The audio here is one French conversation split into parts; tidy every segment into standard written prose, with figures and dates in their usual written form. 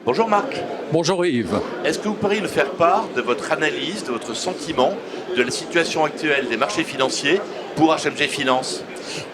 Bonjour Marc. Bonjour Yves. Est-ce que vous pourriez nous faire part de votre analyse, de votre sentiment de la situation actuelle des marchés financiers pour HMG Finance?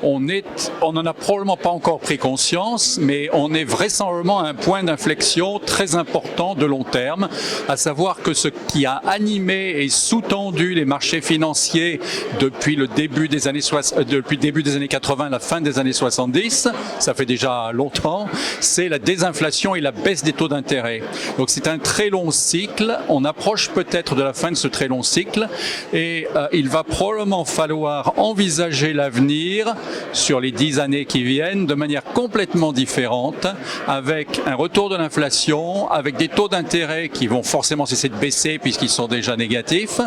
On n'en a probablement pas encore pris conscience, mais on est vraisemblablement à un point d'inflexion très important de long terme, à savoir que ce qui a animé et sous-tendu les marchés financiers depuis le début des années 80, la fin des années 70, ça fait déjà longtemps, c'est la désinflation et la baisse des taux d'intérêt. Donc c'est un très long cycle, on approche peut-être de la fin de ce très long cycle et il va probablement falloir envisager l'avenir sur les 10 années qui viennent de manière complètement différente, avec un retour de l'inflation, avec des taux d'intérêt qui vont forcément cesser de baisser puisqu'ils sont déjà négatifs.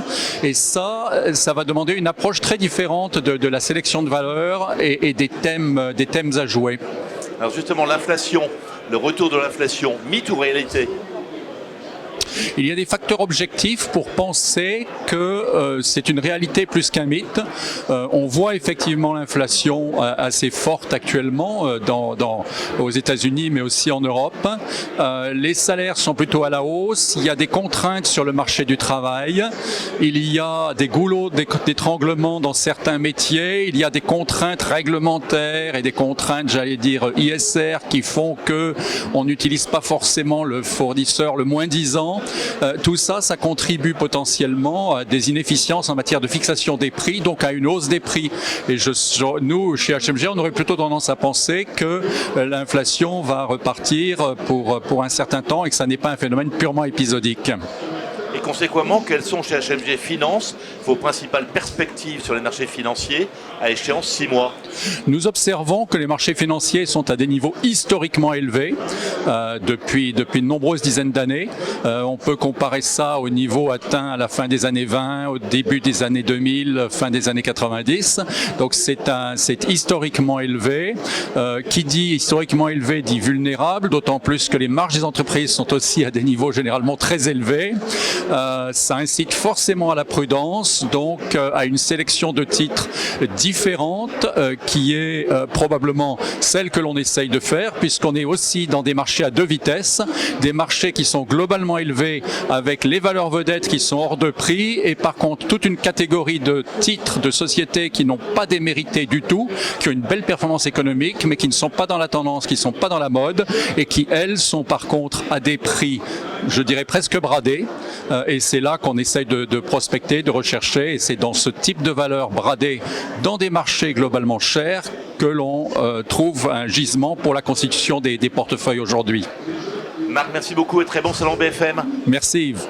Et ça va demander une approche très différente de la sélection de valeurs et des thèmes à jouer. Alors justement, l'inflation, le retour de l'inflation, mythe ou réalité? Il y a des facteurs objectifs pour penser que c'est une réalité plus qu'un mythe. On voit effectivement l'inflation assez forte actuellement aux États-Unis, mais aussi en Europe. Les salaires sont plutôt à la hausse. Il y a des contraintes sur le marché du travail. Il y a des goulots d'étranglement dans certains métiers. Il y a des contraintes réglementaires et des contraintes, j'allais dire, ISR qui font que on n'utilise pas forcément le fournisseur le moins disant. Tout ça, ça contribue potentiellement à des inefficiences en matière de fixation des prix, donc à une hausse des prix. Et nous, chez HMG, on aurait plutôt tendance à penser que l'inflation va repartir pour un certain temps et que ça n'est pas un phénomène purement épisodique. Et conséquemment, quelles sont chez HMG Finance vos principales perspectives sur les marchés financiers à échéance 6 mois? Nous observons que les marchés financiers sont à des niveaux historiquement élevés depuis de nombreuses dizaines d'années. On peut comparer ça au niveau atteint à la fin des années 20, au début des années 2000, fin des années 90. Donc c'est historiquement élevé. Qui dit historiquement élevé dit vulnérable, d'autant plus que les marges des entreprises sont aussi à des niveaux généralement très élevés. Ça incite forcément à la prudence, donc à une sélection de titres différente qui est probablement celle que l'on essaye de faire, puisqu'on est aussi dans des marchés à deux vitesses, des marchés qui sont globalement élevés avec les valeurs vedettes qui sont hors de prix et par contre toute une catégorie de titres de sociétés qui n'ont pas démérité du tout, qui ont une belle performance économique mais qui ne sont pas dans la tendance, qui ne sont pas dans la mode et qui elles sont par contre à des prix, je dirais presque bradés. Et c'est là qu'on essaye de prospecter, de rechercher, et c'est dans ce type de valeurs bradées dans des marchés globalement chers que l'on trouve un gisement pour la constitution des portefeuilles aujourd'hui. Marc, merci beaucoup et très bon salon BFM. Merci Yves.